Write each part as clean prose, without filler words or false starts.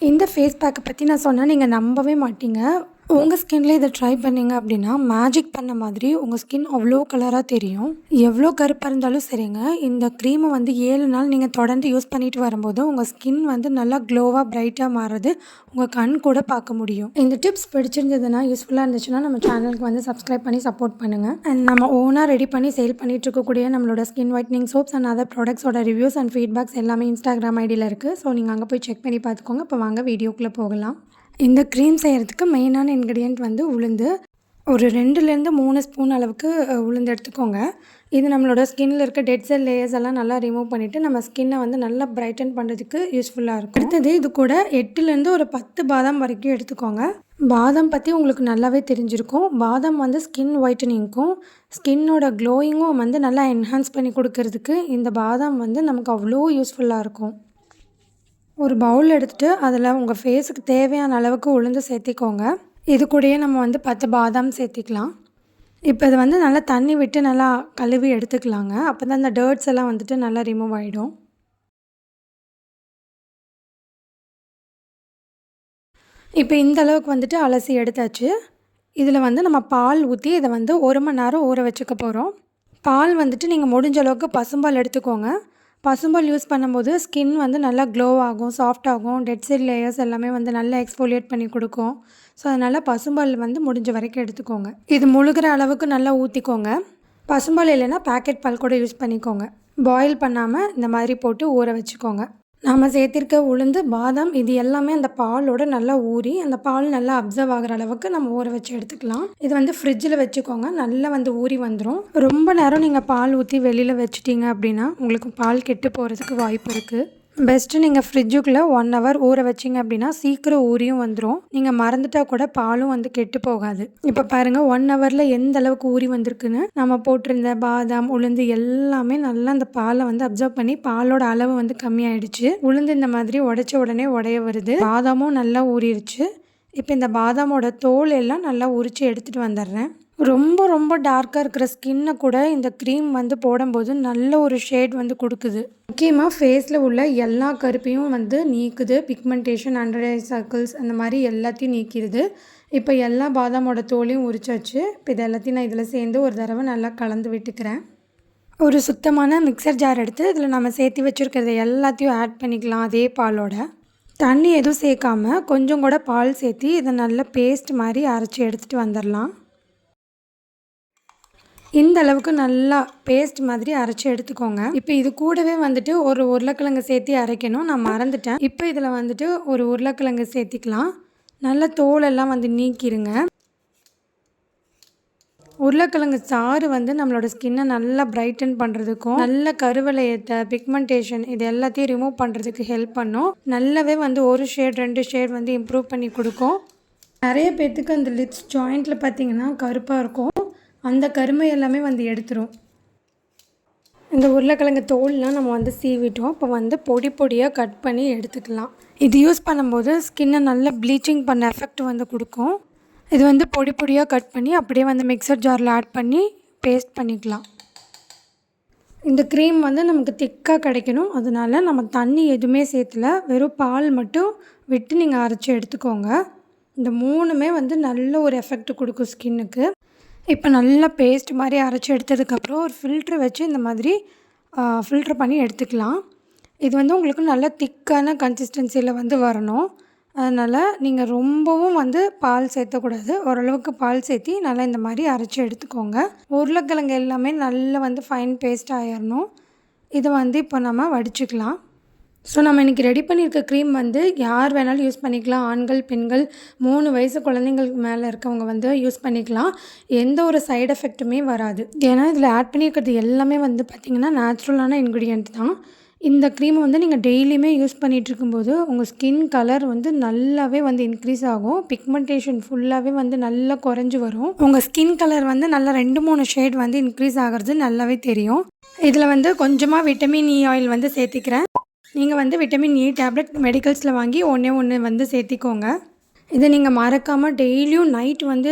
இந்த ஃபேஸ் பேக்கை பற்றி நான் சொன்னால் நீங்கள் நம்பவே மாட்டீங்க. உங்கள் ஸ்கின்ல இதை ட்ரை பண்ணீங்க அப்படின்னா, மேஜிக் பண்ண மாதிரி உங்கள் ஸ்கின் அவ்வளோ கலராக தெரியும். எவ்வளோ கருப்பாக இருந்தாலும் சரிங்க, இந்த க்ரீமை வந்து 7 நாள் நீங்கள் தொடர்ந்து யூஸ் பண்ணிட்டு வரும்போது உங்கள் ஸ்கின் வந்து நல்லா க்ளோவாக பிரைட்டாக மாறுறது உங்கள் கண் கூட பார்க்க முடியும். இந்த டிப்ஸ் பிடிச்சிருந்ததுன்னா, யூஸ்ஃபுல்லாக இருந்துச்சுன்னா நம்ம சேனலுக்கு வந்து சப்ஸ்கிரைப் பண்ணி சப்போர்ட் பண்ணுங்கள். அண்ட் நம்ம ஓனாக ரெடி பண்ணி சேல் பண்ணிட்டு இருக்கக்கூடிய நம்மளோட skin whitening soaps and other ப்ராடக்ட்ஸோட ரிவ்யூஸ் அண்ட் ஃபீட்பேக்ஸ் எல்லாமே இன்ஸ்டாகிராம் ஐடியில் இருக்குது. ஸோ நீங்கள் அங்கே போய் செக் பண்ணி பார்த்துக்கோங்க. இப்போ வாங்க வீடியோக்குள்ளே போகலாம். இந்த க்ரீம் செய்கிறதுக்கு மெயினான இன்க்ரீடியன்ட் வந்து உளுந்து. ஒரு 2லேருந்து 3 ஸ்பூன் அளவுக்கு உளுந்து எடுத்துக்கோங்க. இது நம்மளோட ஸ்கின்னில் இருக்க டெட் செல் லேயர்ஸ் எல்லாம் நல்லா ரிமூவ் பண்ணிவிட்டு நம்ம ஸ்கின்னை வந்து நல்லா பிரைட்டன் பண்ணுறதுக்கு யூஸ்ஃபுல்லாக இருக்கும். அடுத்தது இது கூட 8லேருந்து ஒரு 10 பாதாம் வரைக்கும் எடுத்துக்கோங்க. பாதாம் பற்றி உங்களுக்கு நல்லாவே தெரிஞ்சிருக்கும். பாதாம் வந்து ஸ்கின் ஒயிட்டனிங்க்கும் ஸ்கின்னோட க்ளோயிங்கும் வந்து நல்லா என்ஹான்ஸ் பண்ணி கொடுக்கறதுக்கு இந்த பாதாம் வந்து நமக்கு அவ்வளோ யூஸ்ஃபுல்லாக இருக்கும். ஒரு பவுல் எடுத்துகிட்டு அதில் உங்கள் ஃபேஸுக்கு தேவையான அளவுக்கு உளுந்து சேர்த்திக்கோங்க. இது கூடயே நம்ம வந்து 10 பாதாம் சேர்த்திக்கலாம். இப்போ இது வந்து நல்லா தண்ணி விட்டு நல்லா கழுவி எடுத்துக்கலாங்க. அப்போ தான் அந்த டர்ட்ஸ் எல்லாம் வந்துட்டு நல்லா ரிமூவ் ஆகிடும். இப்போ இந்த அளவுக்கு வந்துட்டு அலசி எடுத்தாச்சு. இதில் வந்து நம்ம பால் ஊற்றி இதை வந்து 1 மணி நேரம் ஊற வச்சுக்க போகிறோம். பால் வந்துட்டு நீங்கள் முடிஞ்ச அளவுக்கு பசும்பால் எடுத்துக்கோங்க. பசும்பால் யூஸ் பண்ணும்போது ஸ்கின் வந்து நல்லா க்ளோ ஆகும், சாஃப்ட் ஆகும், டெட் செல் லேயர்ஸ் எல்லாமே வந்து நல்லா எக்ஸ்ஃபோலியேட் பண்ணி கொடுக்கும். ஸோ அதனால் பசும்பால் வந்து முடிஞ்ச வரைக்கும் எடுத்துக்கோங்க. இது முழுகிற அளவுக்கு நல்லா ஊற்றிக்கோங்க. பசும்பால் இல்லைன்னா பேக்கெட் பால் கூட யூஸ் பண்ணிக்கோங்க. பாயில் பண்ணாமல் இந்த மாதிரி போட்டு ஊற வச்சுக்கோங்க. நாம் சேர்த்திருக்க உளுந்து, பாதாம் இது எல்லாமே அந்த பாலோட நல்லா ஊறி அந்த பால் நல்லா அப்சர்வ் ஆகிற அளவுக்கு நம்ம ஊற வச்சு எடுத்துக்கலாம். இது வந்து ஃப்ரிட்ஜில் வச்சுக்கோங்க. நல்லா வந்து ஊறி வந்துடும். ரொம்ப நேரம் நீங்கள் பால் ஊற்றி வெளியில் வச்சுட்டிங்க அப்படின்னா உங்களுக்கு பால் கெட்டு போகிறதுக்கு வாய்ப்பு இருக்குது. பெஸ்ட்டு நீங்கள் ஃப்ரிட்ஜுக்குள்ளே 1 ஹவர் ஊற வச்சிங்க அப்படின்னா சீக்கிரம் ஊறியும் வந்துடும். நீங்கள் மறந்துட்டால் கூட பாலும் வந்து கெட்டு போகாது. இப்போ பாருங்கள் 1 ஹவரில் எந்த அளவுக்கு ஊறி வந்திருக்குன்னு. நம்ம போட்டிருந்த பாதாம், உளுந்து எல்லாமே நல்லா அந்த பாலை வந்து அப்சர்வ் பண்ணி பாலோட அளவு வந்து கம்மியாயிடுச்சு. உளுந்து இந்த மாதிரி உடைச்ச உடனே உடைய வருது. பாதாமும் நல்லா ஊறிடுச்சு. இப்போ இந்த பாதாமோட தோல் எல்லாம் நல்லா உரித்து எடுத்துகிட்டு வந்துடுறேன். ரொம்ப ரொம்ப டார்க்காக இருக்கிற ஸ்கின்னை கூட இந்த க்ரீம் வந்து போடும்போது நல்ல ஒரு ஷேட் வந்து கொடுக்குது. முக்கியமாக ஃபேஸில் உள்ள எல்லா கருப்பையும் வந்து நீக்குது. பிக்மெண்டேஷன், அண்டர் ஐ சர்க்கிள்ஸ் அந்த மாதிரி எல்லாத்தையும் நீக்கிடுது. இப்போ எல்லா பாதாமோட தோலையும் உரிச்சாச்சு. இப்போ இது எல்லாத்தையும் நான் இதில் சேர்ந்து ஒரு தடவை நல்லா கலந்து விட்டுக்கிறேன். ஒரு சுத்தமான மிக்சர் ஜார் எடுத்து இதில் நம்ம சேர்த்து வச்சுருக்கிறத எல்லாத்தையும் ஆட் பண்ணிக்கலாம். அதே பாலோட தண்ணி எதுவும் சேர்க்காமல் கொஞ்சம் கூட பால் சேர்த்து இதை நல்லா பேஸ்ட் மாதிரி அரைச்சி எடுத்துகிட்டு வந்துடலாம். இந்த அளவுக்கு நல்லா பேஸ்ட் மாதிரி அரைச்சி எடுத்துக்கோங்க. இப்போ இது கூடவே வந்துட்டு ஒரு உருளைக்கிழங்கு சேர்த்து அரைக்கணும். நான் மறந்துட்டேன். இப்போ இதில் வந்துட்டு ஒரு உருளைக்கிழங்கு சேர்த்திக்கலாம். நல்லா தோலெல்லாம் வந்து நீக்கிடுங்க. உருளைக்கிழங்கு சாறு வந்து நம்மளோட ஸ்கின்னை நல்லா பிரைட்டன் பண்ணுறதுக்கும் நல்ல கருவளையத்தை, பிக்மெண்டேஷன் இது எல்லாத்தையும் ரிமூவ் பண்ணுறதுக்கு ஹெல்ப் பண்ணும். நல்லாவே வந்து 1 ஷேட் 2 ஷேட் வந்து இம்ப்ரூவ் பண்ணி கொடுக்கும். நிறைய பேர்த்துக்கு அந்த லிப்ஸ் ஜாயிண்ட்டில் பார்த்திங்கன்னா கருப்பாக இருக்கும். அந்த கருமை எல்லாமே வந்து எடுத்துரும். இந்த உருளைக்கிழங்கு தோல்லாம் நம்ம வந்து சீவிட்டோம். இப்போ வந்து பொடி பொடியாக கட் பண்ணி எடுத்துக்கலாம். இது யூஸ் பண்ணும்போது ஸ்கின்னை நல்லா ப்ளீச்சிங் பண்ண எஃபெக்ட் வந்து கொடுக்கும். இது வந்து பொடி பொடியாக கட் பண்ணி அப்படியே வந்து மிக்சர் ஜாரில் ஆட் பண்ணி பேஸ்ட் பண்ணிக்கலாம். இந்த க்ரீம் வந்து நமக்கு திக்காக கிடைக்கணும். அதனால நம்ம தண்ணி எதுவுமே சேர்த்துல, வெறும் பால் மட்டும் விட்டு நீங்கள் அரைச்சி எடுத்துக்கோங்க. இந்த 3மே வந்து நல்ல ஒரு எஃபெக்ட் கொடுக்கும் ஸ்கின்னுக்கு. இப்போ நல்லா பேஸ்ட் மாதிரி அரைச்சி எடுத்ததுக்கப்புறம் ஒரு ஃபில்ட்ரு வச்சு இந்த மாதிரி ஃபில்ட்ரு பண்ணி எடுத்துக்கலாம். இது வந்து உங்களுக்கு நல்ல திக்கான கன்சிஸ்டன்சியில் வந்து வரணும். அதனால் நீங்கள் ரொம்பவும் வந்து பால் சேர்த்தக்கூடாது. ஓரளவுக்கு பால் சேர்த்தி நல்லா இந்த மாதிரி அரைச்சி எடுத்துக்கோங்க. உருளைக்கிழங்கு எல்லாமே நல்லா வந்து ஃபைன் பேஸ்ட் ஆயிடணும். இதை வந்து இப்போ நம்ம வடிச்சுக்கலாம். ஸோ நம்ம இன்றைக்கி ரெடி பண்ணியிருக்க க்ரீம் வந்து யார் வேணாலும் யூஸ் பண்ணிக்கலாம். ஆண்கள், பெண்கள், 3 வயசு குழந்தைங்களுக்கு மேலே இருக்கவங்க வந்து யூஸ் பண்ணிக்கலாம். எந்த ஒரு சைடு எஃபெக்ட்டுமே வராது. ஏன்னா இதில் ஆட் பண்ணியிருக்கிறது எல்லாமே வந்து பார்த்திங்கன்னா நேச்சுரலான இன்க்ரீடியன்ட் தான். இந்த க்ரீமை வந்து நீங்கள் டெய்லியுமே யூஸ் பண்ணிகிட்டு இருக்கும்போது உங்கள் ஸ்கின் கலர் வந்து நல்லாவே வந்து இன்க்ரீஸ் ஆகும். பிக்மெண்டேஷன் ஃபுல்லாகவே வந்து நல்லா குறைஞ்சி வரும். உங்கள் ஸ்கின் கலர் வந்து நல்லா 2-3 ஷேட் வந்து இன்க்ரீஸ் ஆகிறது நல்லாவே தெரியும். இதில் வந்து கொஞ்சமாக விட்டமின் இ ஆயில் வந்து சேர்த்திக்கிறேன். நீங்கள் வந்து விட்டமின் இ டேப்லெட் மெடிக்கல்ஸில் வாங்கி ஒன்று வந்து சேர்த்திக்கோங்க. இதை நீங்கள் மறக்காமல் டெய்லியும் நைட் வந்து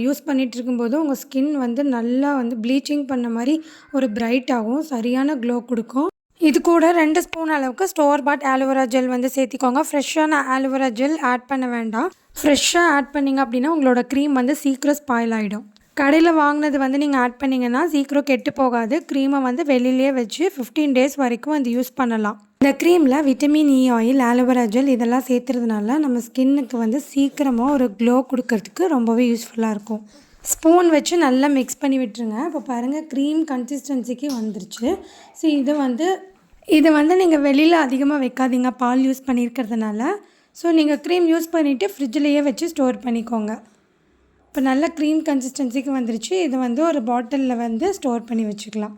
யூஸ் பண்ணிகிட்டு இருக்கும்போது உங்கள் ஸ்கின் வந்து நல்லா வந்து ப்ளீச்சிங் பண்ண மாதிரி ஒரு பிரைட் ஆகும், சரியான க்ளோ கொடுக்கும். இது கூட 2 ஸ்பூன் அளவுக்கு ஸ்டோர் பாட் ஆலோவேரா ஜெல் வந்து சேர்த்திக்கோங்க. ஃப்ரெஷ்ஷான ஆலோவேரா ஜெல் ஆட் பண்ண வேண்டாம். ஃப்ரெஷ்ஷாக ஆட் பண்ணிங்க அப்படின்னா உங்களோட க்ரீம் வந்து சீக்கிரம் ஸ்பாயில் ஆகிடும். கடையில் வாங்கினது வந்து நீங்கள் ஆட் பண்ணிங்கன்னா சீக்கிரம் கெட்டு போகாது. க்ரீமை வந்து வெளியிலேயே வச்சு 15 டேஸ் வரைக்கும் வந்து யூஸ் பண்ணலாம். இந்த க்ரீமில் vitamin E oil, aloe vera gel இதெல்லாம் சேர்த்துறதுனால நம்ம ஸ்கின்னுக்கு வந்து சீக்கிரமாக ஒரு க்ளோ கொடுக்கறதுக்கு ரொம்பவே யூஸ்ஃபுல்லாக இருக்கும். ஸ்பூன் வச்சு நல்லா மிக்ஸ் பண்ணி விட்டுருங்க. இப்போ பாருங்கள் க்ரீம் கன்சிஸ்டன்சிக்கு வந்துருச்சு. ஸோ இது வந்து நீங்கள் வெளியில் அதிகமாக வைக்காதீங்க பால் யூஸ் பண்ணியிருக்கிறதுனால. ஸோ நீங்கள் க்ரீம் யூஸ் பண்ணிவிட்டு ஃப்ரிட்ஜ்லேயே வச்சு ஸ்டோர் பண்ணிக்கோங்க. இப்போ நல்ல க்ரீம் கன்சிஸ்டன்சிக்கு வந்துருச்சு. இது வந்து ஒரு பாட்டிலில் வந்து ஸ்டோர் பண்ணி வச்சுக்கலாம்.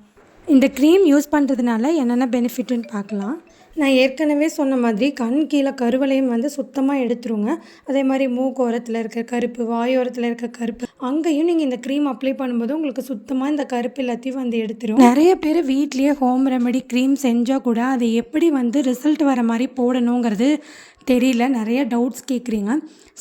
இந்த க்ரீம் யூஸ் பண்ணுறதுனால என்னென்ன பெனிஃபிட்டுன்னு பார்க்கலாம். நான் ஏற்கனவே சொன்ன மாதிரி கண் கீழே கருவளையம் வந்து சுத்தமாக எடுத்துருங்க. அதே மாதிரி மூக்கோரத்தில் இருக்க கருப்பு, வாயோரத்தில் இருக்க கருப்பு, அங்கேயும் நீங்கள் இந்த க்ரீம் அப்ளை பண்ணும்போது உங்களுக்கு சுத்தமாக இந்த கருப்பு எல்லாத்தையும் வந்து எடுத்துரும். நிறைய பேர் வீட்லேயே ஹோம் ரெமெடி க்ரீம் செஞ்சால் கூட அதை எப்படி வந்து ரிசல்ட் வர மாதிரி போடணுங்கிறது தெரியல. நிறைய டவுட்ஸ் கேட்குறீங்க.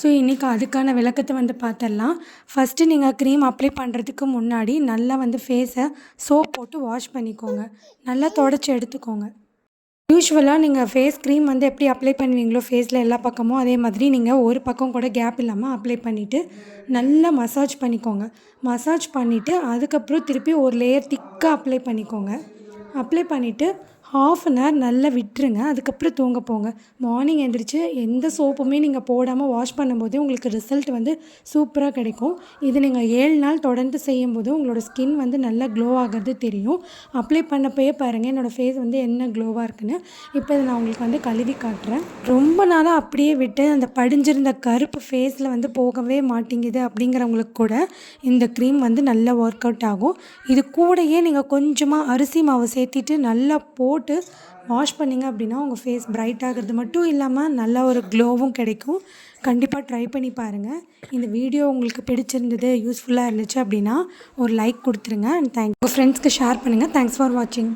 ஸோ இன்றைக்கி அதுக்கான விளக்கத்தை வந்து பார்த்துடலாம். ஃபஸ்ட்டு நீங்கள் க்ரீம் அப்ளை பண்ணுறதுக்கு முன்னாடி நல்லா வந்து ஃபேஸை சோப் போட்டு வாஷ் பண்ணிக்கோங்க. நல்லா தொடச்சி எடுத்துக்கோங்க. யூஸ்வலாக நீங்கள் ஃபேஸ் க்ரீம் வந்து எப்படி அப்ளை பண்ணுவீங்களோ ஃபேஸில் எல்லா பக்கமும், அதே மாதிரி நீங்கள் ஒரு பக்கம் கூட கேப் இல்லாமல் அப்ளை பண்ணிவிட்டு நல்லா மசாஜ் பண்ணிக்கோங்க. மசாஜ் பண்ணிவிட்டு அதுக்கப்புறம் திருப்பி ஒரு லேயர் திக்காக அப்ளை பண்ணிக்கோங்க. அப்ளை பண்ணிவிட்டு 1/2 அன் ஹவர் நல்லா விட்டுருங்க. அதுக்கப்புறம் தூங்க போங்க. மார்னிங் எழுந்திரிச்சு எந்த சோப்புமே நீங்கள் போடாமல் வாஷ் பண்ணும்போதே உங்களுக்கு ரிசல்ட் வந்து சூப்பராக கிடைக்கும். இது நீங்கள் 7 நாள் தொடர்ந்து செய்யும்போது உங்களோட ஸ்கின் வந்து நல்லா க்ளோ ஆகிறது தெரியும். அப்ளை பண்ணப்போயே பாருங்கள் என்னோடய ஃபேஸ் வந்து என்ன க்ளோவாக இருக்குன்னு. இப்போ இதை நான் உங்களுக்கு வந்து கழுவி காட்டுறேன். ரொம்ப நாளாக அப்படியே விட்டு அந்த படிஞ்சிருந்த கருப்பு ஃபேஸில் வந்து போகவே மாட்டேங்குது அப்படிங்கிறவங்களுக்கு கூட இந்த க்ரீம் வந்து நல்லா ஒர்க் அவுட் ஆகும். இது கூடயே நீங்கள் கொஞ்சமாக அரிசி மாவு சேர்த்திட்டு நல்லா போட்டு வாஷ் பண்ணிங்க அப்படின்னா உங்கள் ஃபேஸ் பிரைட் ஆகிறது மட்டும் இல்லாமல் நல்லா ஒரு க்ளோவும் கிடைக்கும். கண்டிப்பாக ட்ரை பண்ணி பாருங்கள். இந்த வீடியோ உங்களுக்கு பிடிச்சிருந்தது, யூஸ்ஃபுல்லாக இருந்துச்சு அப்படின்னா ஒரு லைக் கொடுத்துருங்க. அண்ட் உங்கள் ஃப்ரெண்ட்ஸ்க்கு ஷேர் பண்ணுங்கள். தேங்க்ஸ் ஃபார் வாட்சிங்.